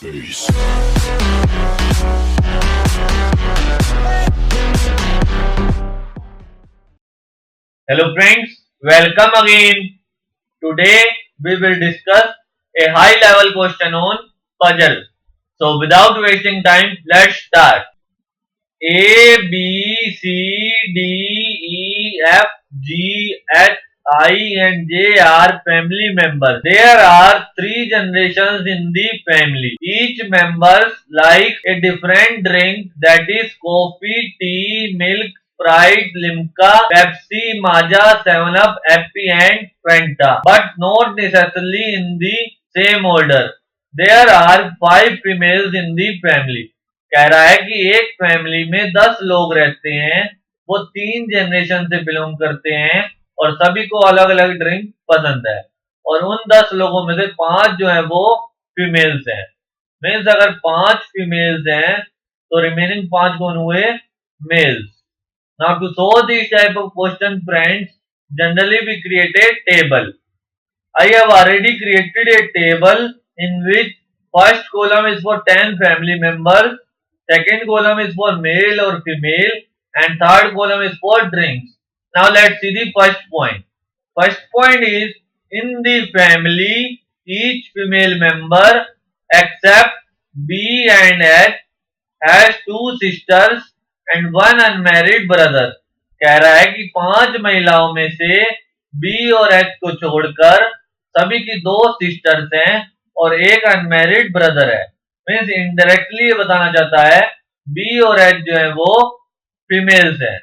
Peace. Hello friends, welcome again. Today we will discuss a high level question on puzzle. So without wasting time, let's start. A, B, C, D, E, F, G, H, I and J are family members. There are 3 generations in the family. Each members like a different drink, that is coffee, tea, milk, Sprite, Limca, Pepsi, Maaza, 7up, Happy and Fanta. But not necessarily in the same order. There are 5 females in the family. कह रहा है कि एक family में 10 लोग रहते हैं, वो 3 जनरेशन से बिलोंग करते हैं और सभी को अलग अलग ड्रिंक पसंद है और उन 10 लोगों में से 5 जो है वो फीमेल्स हैं। मीन्स अगर 5 फीमेल्स हैं तो रिमेनिंग 5 कौन हुए? Males. Now to solve this type of question friends, generally we create a table. I have already created a table in which first column is for 10 family members, second column is for male or female, and third column is for drinks. Now let's see the first point. First point is, in the family, each female member except B and H has 2 sisters and 1 unmarried brother. कह रहा है कि 5 महिलाओं में से B और H को छोड़कर सभी की 2 सिस्टर्स हैं और एक अनमैरिड ब्रदर है। मीन्स इनडायरेक्टली ये बताना चाहता है बी और एच जो है वो फीमेल्स हैं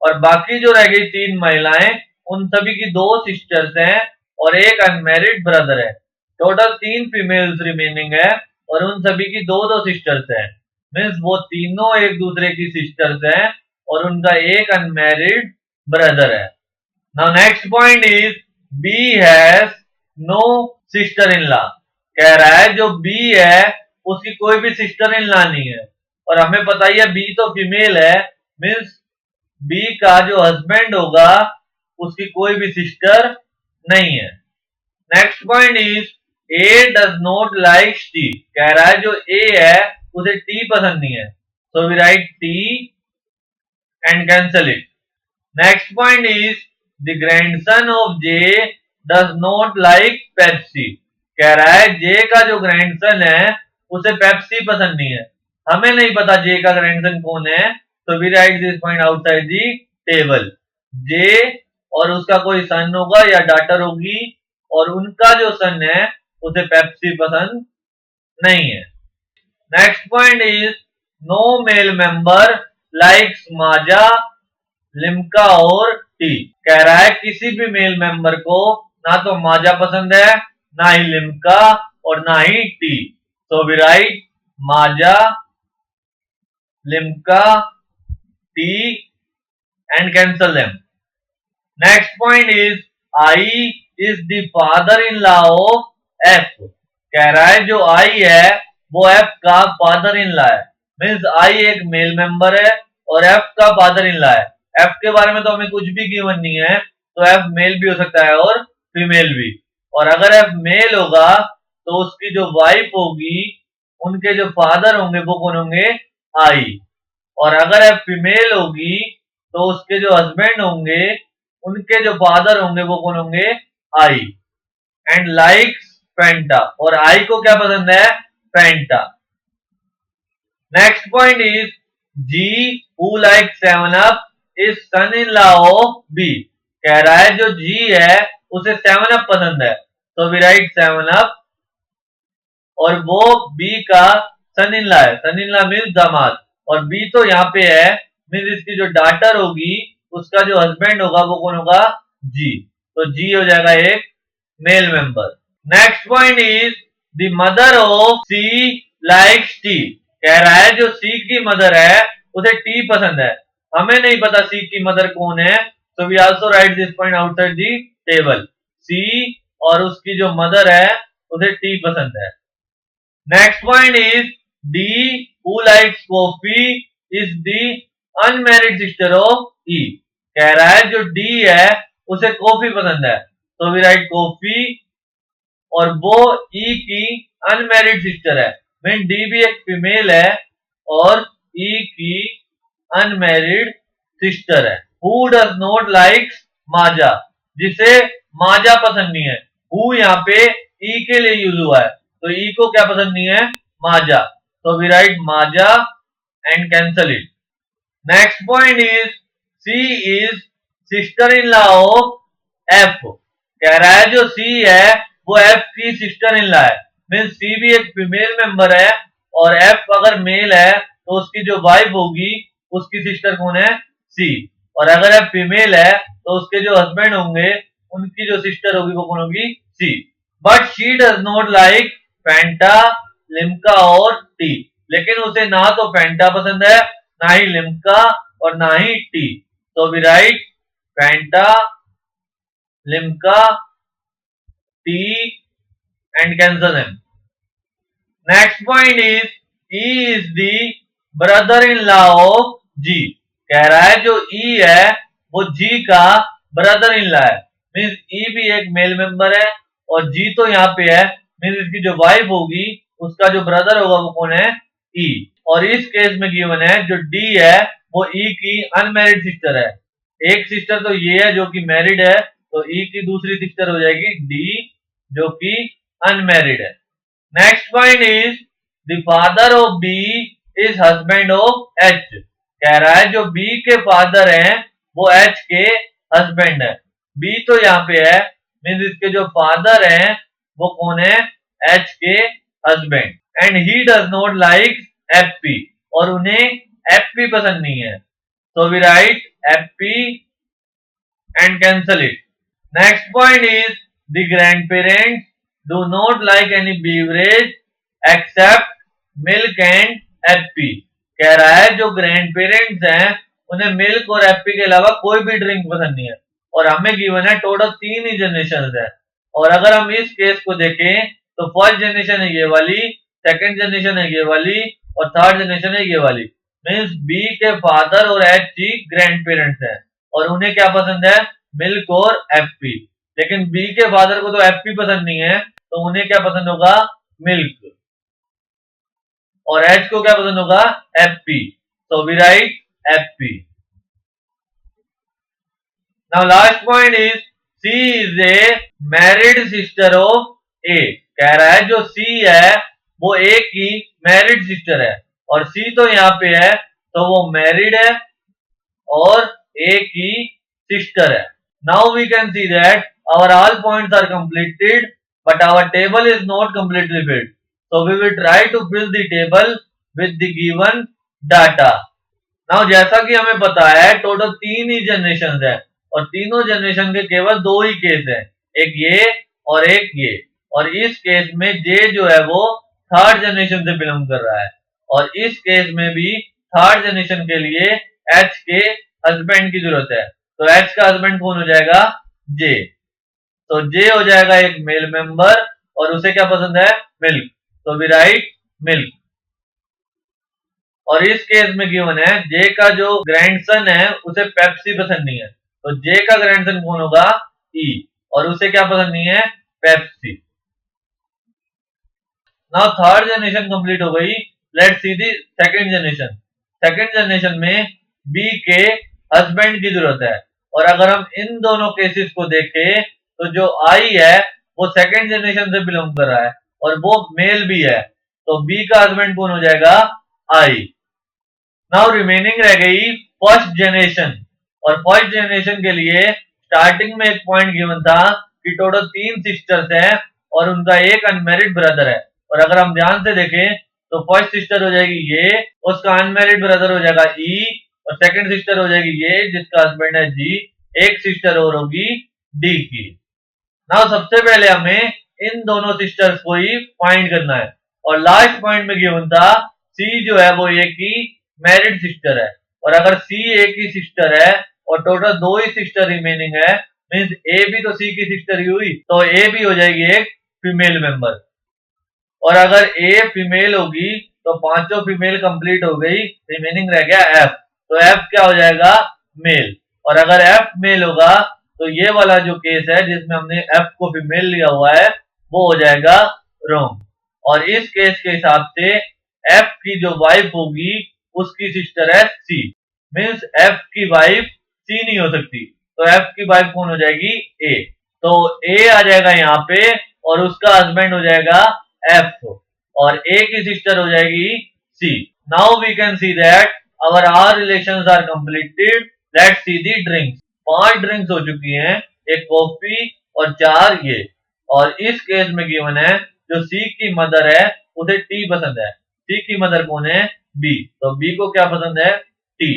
और बाकी जो रह गई 3 महिलाएं उन सभी की 2 सिस्टर्स हैं और एक अनमैरिड ब्रदर है। टोटल 3 फीमेल्स रिमेनिंग है और उन सभी की 2 सिस्टर्स हैं। मीन्स वो तीनों एक दूसरे की सिस्टर्स हैं और उनका एक अनमैरिड ब्रदर है। Now next point is B has no sister in law. कह रहा है जो बी है उसकी कोई भी सिस्टर इन लॉ नहीं है और हमें पता ही है बी तो फीमेल है, मीन्स बी का जो हस्बैंड होगा उसकी कोई भी सिस्टर नहीं है। Next point is a does not like T. कह रहा है जो ए है उसे टी पसंद नहीं है, so we write tea and cancel it. Next point is the grandson of J does not like Pepsi. कह रहा है जे का जो ग्रैंडसन है उसे पेप्सी पसंद नहीं है। हमें नहीं पता जे का ग्रैंडसन कौन है, तो we write this point outside the table. J और उसका कोई सन होगा या डॉटर होगी और उनका जो सन है उसे पेप्सी पसंद नहीं है। Next point is no male member likes Maaza, Limca और टी. कह रहा है किसी भी मेल मेंबर को ना तो माजा पसंद है, ना ही लिम्का और ना ही tea. So we write Maaza, Limca, tea and cancel them. Next point is I is the father in law of F. कह रहा है जो आई है वो एफ का फादर इन लॉ है। मीन्स आई एक मेल मेंबर है और एफ का फादर इन लॉ है। एफ के बारे में तो हमें कुछ भी गिवन नहीं है, तो एफ मेल भी हो सकता है और फीमेल भी। और अगर एफ मेल होगा तो उसकी जो वाइफ होगी उनके जो फादर होंगे वो कौन होंगे? आई। और अगर एफ फीमेल होगी तो उसके जो हस्बैंड होंगे उनके जो फादर होंगे वो कौन होंगे? आई। एंड लाइक्स फैंटा, और आई को क्या पसंद है? Fanta. Next point is G who like 7up is son in law of B. कह रहा है जो जी है उसे 7up पसंद है, तो वी राइट 7up और वो बी का सन इन लॉ है। सन इन लॉ मीन्स दामाद और बी तो यहाँ पे है, मीन्स इसकी जो डॉटर होगी उसका जो हस्बैंड होगा वो कौन होगा? जी. तो जी हो जाएगा एक male member. Next point is the mother of C likes tea. कह रहा है जो सी की मदर है उसे टी पसंद है। हमें नहीं पता सी की मदर कौन है, so we also write this point outside the table. C और उसकी जो मदर है उसे टी पसंद है. Next point is D who likes coffee is the unmarried sister of E. कह रहा है जो D है उसे कॉफी पसंद है, तो वी राइट कॉफी और वो E की अनमैरिड सिस्टर है। मीन डी भी एक फीमेल है और ई की अनमैरिड सिस्टर है। हु डज नॉट लाइक माजा, जिसे माजा पसंद नहीं है। हु यहाँ पे ई के लिए यूज हुआ है, तो ई को क्या पसंद नहीं है, माजा, तो we write Maaza and cancel it. Next point is C is sister in law of F. कह रहा है जो सी है वो एफ की सिस्टर इन लॉ है, मीन सी भी एक फीमेल मेंबर है और एफ अगर मेल है तो उसकी जो वाइफ होगी उसकी सिस्टर कौन है, सी। और अगर एफ फीमेल है तो उसके जो हस्बैंड होंगे उनकी जो सिस्टर होगी वो कौन होगी, C. But she does not like Fanta, Limca और टी। लेकिन उसे ना तो फैंटा पसंद है, ना ही लिम्का और ना ही टी, तो we write Fanta, Limca, tea and cancel them. Next point is E is the brother in law of G. कह रहा है जो ई है वो जी का ब्रदर इन लॉ है, मीन्स ई भी एक मेल मेंबर है और जी तो यहाँ पे है, मीन्स इसकी जो वाइफ होगी उसका जो ब्रदर होगा वो कौन है, ई। और इस केस में गिवन है जो डी है वो ई की अनमैरिड सिस्टर है। एक सिस्टर तो ये है जो कि मैरिड है, तो ई की दूसरी सिस्टर हो जाएगी डी जो कि अनमैरिड है। Next point is the father of B is husband of H. कह रहा है जो बी के फादर हैं वो एच के हस्बैंड है। बी तो यहाँ पे है, मीन्स इसके जो फादर हैं वो कौन है, एच के husband. And he does not like F P, और उन्हें एफ पी पसंद नहीं है, so we write FP and cancel it. Next point is the grandparents do not like any beverage except milk and FP। कह रहा है जो grand parents हैं उन्हें मिल्क और एफपी के अलावा कोई भी ड्रिंक पसंद नहीं है, और हमें गिवन है टोटल 3 ही जनरेशन है। और अगर हम इस केस को देखें तो फर्स्ट जनरेशन है ये वाली, सेकंड जनरेशन है ये वाली और थर्ड जनरेशन है ये वाली। मीन्स बी के फादर और एच जी ग्रैंड पेरेंट्स हैं और उन्हें क्या पसंद है, मिल्क और एफपी। लेकिन बी के फादर को तो एफपी पसंद नहीं है, तो उन्हें क्या पसंद होगा, मिल्क, और एच को क्या पसंद होगा, FP, so we write FP। Now last point is C is a married sister of A। कह रहा है जो C है वो A की मैरिड सिस्टर है, और C तो यहाँ पे है तो वो मैरिड है और A की सिस्टर है। Now we can see that our all points are completed but our table is not completely filled, so we will try to fill the table with the given data। Now जैसा कि हमें पता है total 3 ही generation है और तीनों generation के केवल 2 ही केस है, एक ये और एक ये। और इस केस में जे जो है वो थर्ड जनरेशन से बिलोंग कर रहा है, और इस केस में भी थर्ड जनरेशन के लिए एच के हस्बैंड की जरूरत है, तो एच का हस्बैंड कौन हो जाएगा, जे। तो जे हो जाएगा एक मेल मेंबर और उसे क्या पसंद है, मिल्क, तो वी राइट मिल्क। और इस केस में गिवन है जे का जो ग्रैंडसन है उसे पेप्सी पसंद नहीं है, तो जे का ग्रैंडसन कौन होगा, ई, और उसे क्या पसंद नहीं है, Pepsi. Now third generation complete हो गई, let's see the second generation. Second generation में बी के हस्बैंड की जरूरत है, और अगर हम इन दोनों केसेस को देखें तो जो आई है वो सेकंड जनरेशन से बिलोंग कर रहा है और वो मेल भी है, तो बी का हस्बैंड कौन हो जाएगा, आई। नाउ रिमेनिंग रह गई फर्स्ट जनरेशन, और फर्स्ट जनरेशन के लिए स्टार्टिंग में एक पॉइंट गिवन था कि टोटल 3 सिस्टर्स हैं और उनका एक अनमैरिड ब्रदर है। और अगर हम ध्यान से देखें तो फर्स्ट सिस्टर हो जाएगी ये, उसका अनमैरिड ब्रदर हो जाएगा ई, और सेकंड सिस्टर हो जाएगी ये जिसका हस्बैंड है जी, एक सिस्टर और होगी डी की। नाउ सबसे पहले हमें इन दोनों सिस्टर्स को ही फाइंड करना है, और लास्ट पॉइंट में गिवन था सी जो है वो ए की मैरिड सिस्टर है, और अगर सी ए की सिस्टर है और टोटल 2 ही सिस्टर रिमेनिंग है, मींस ए भी तो सी की सिस्टर ही हुई, तो ए भी हो जाएगी एक फीमेल मेंबर। और अगर ए फीमेल होगी तो पांचों फीमेल कंप्लीट हो गई, रिमेनिंग रह गया एफ, तो एफ क्या हो जाएगा, मेल। और अगर एफ मेल होगा तो ये वाला जो केस है जिसमें हमने एफ को फीमेल लिया हुआ है वो हो जाएगा रॉन्ग। और इस केस के हिसाब से एफ की जो वाइफ होगी उसकी सिस्टर है सी, मीन्स एफ की वाइफ सी नहीं हो सकती, तो एफ की वाइफ कौन हो जाएगी? ए। तो ए आ जाएगा यहाँ पे और उसका हस्बैंड हो जाएगा एफ और ए की सिस्टर हो जाएगी C. Now we can see that our relations are completed. Let's see the drinks. 5 drinks हो चुकी हैं, एक कॉफी और 4 ये। और इस केस में गिवन है जो सी की मदर है उसे टी पसंद है। सी की मदर कौन है? बी। तो बी को क्या पसंद है? टी।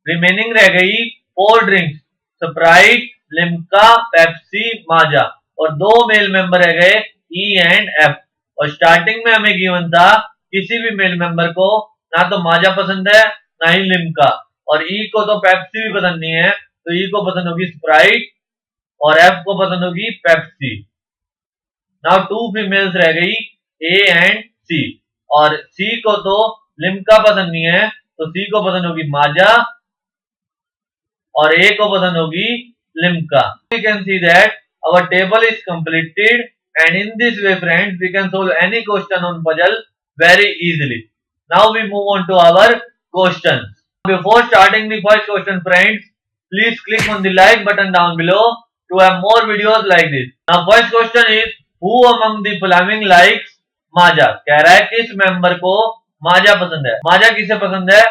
रिमेनिंग रह गई 4 ड्रिंक्स, स्प्राइट, लिम्का, पेप्सी, माजा, और 2 मेल मेंबर रह गए ई एंड एफ। और स्टार्टिंग में हमें गिवन था किसी भी मेल मेंबर को ना तो माजा पसंद है ना ही लिम्का, और ई को तो पेप्सी भी पसंद नहीं है, तो ई को पसंद होगी स्प्राइट और एफ को पसंद होगी पेप्सी। नाउ 2 फीमेल्स रह गई ए एंड सी, और सी को तो लिम्का पसंद नहीं है, तो सी को पसंद होगी माजा और ए को पसंद होगी Limca. We can see that our table is completed, and in this way friends we can solve any question on puzzle very easily. Now we move on to our questions. Before starting the first question friends, please click on the like button down below to have more videos like this. Now first question is, who among the following likes माजा? कह रहा है किस member को माजा पसंद है? माजा किसे पसंद है?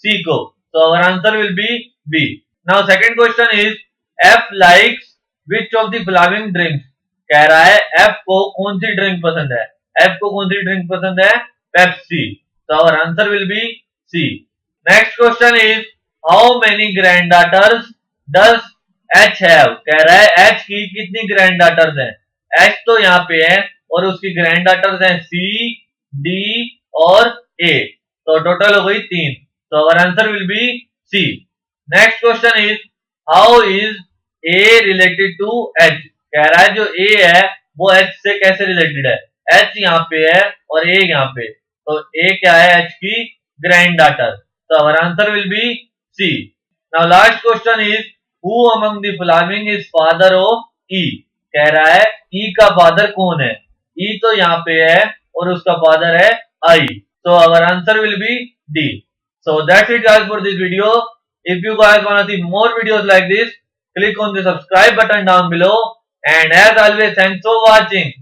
सी को, तो our answer will be B. Now second question is, F likes which of the following drinks? कह रहा है F को कौन सी ड्रिंक पसंद है? F को कौन सी ड्रिंक पसंद है? पेप्सी, तो our answer will be C. Next question is, how many granddaughters does H have? कह रहा है H की कितनी granddaughters हैं? H तो यहाँ पे है और उसकी granddaughters हैं C, D और A, तो टोटल हो गई 3, तो our answer will be C. Next question is, how is A related to H? कह रहा है जो A है वो H से कैसे रिलेटेड है? H यहाँ पे है और A यहाँ पे, तो A क्या है? H की ग्रैंड डॉटर, तो our answer will be C. Now last question is, who among the following is father of E? कह रहा है E का फादर कौन है? E तो यहाँ पे है और उसका फादर है I, so our answer will be D. So that's it guys for this video. If you guys want to see more videos like this, click on the subscribe button down below, and as always thanks for watching.